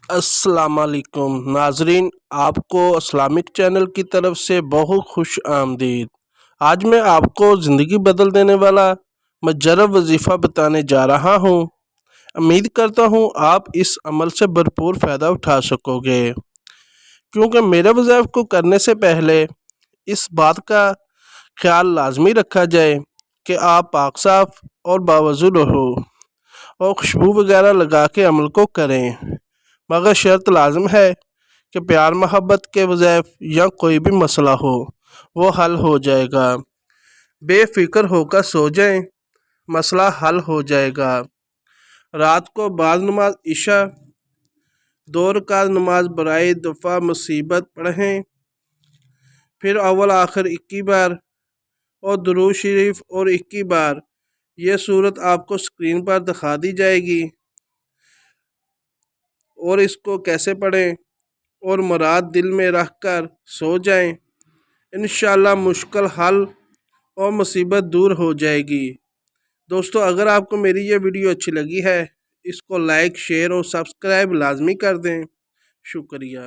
السلام علیکم ناظرین، آپ کو اسلامک چینل کی طرف سے بہت خوش آمدید۔ آج میں آپ کو زندگی بدل دینے والا مجرب وظیفہ بتانے جا رہا ہوں۔ امید کرتا ہوں آپ اس عمل سے بھرپور فائدہ اٹھا سکو گے، کیونکہ میرے وظائف کو کرنے سے پہلے اس بات کا خیال لازمی رکھا جائے کہ آپ پاک صاف اور باوضو رہو اور خوشبو وغیرہ لگا کے عمل کو کریں، مگر شرط لازم ہے کہ پیار محبت کے وظائف یا کوئی بھی مسئلہ ہو وہ حل ہو جائے گا۔ بے فکر ہو کر سو جائیں، مسئلہ حل ہو جائے گا۔ رات کو بعد نماز عشاء 2 رکعت نماز برائے دفع مصیبت پڑھیں، پھر اول آخر 21 بار اور درود شریف اور 21 بار۔ یہ صورت آپ کو اسکرین پر دکھا دی جائے گی اور اس کو کیسے پڑھیں اور مراد دل میں رکھ کر سو جائیں، انشاءاللہ مشکل حل اور مصیبت دور ہو جائے گی۔ دوستو، اگر آپ کو میری یہ ویڈیو اچھی لگی ہے، اس کو لائک، شیئر اور سبسکرائب لازمی کر دیں۔ شکریہ۔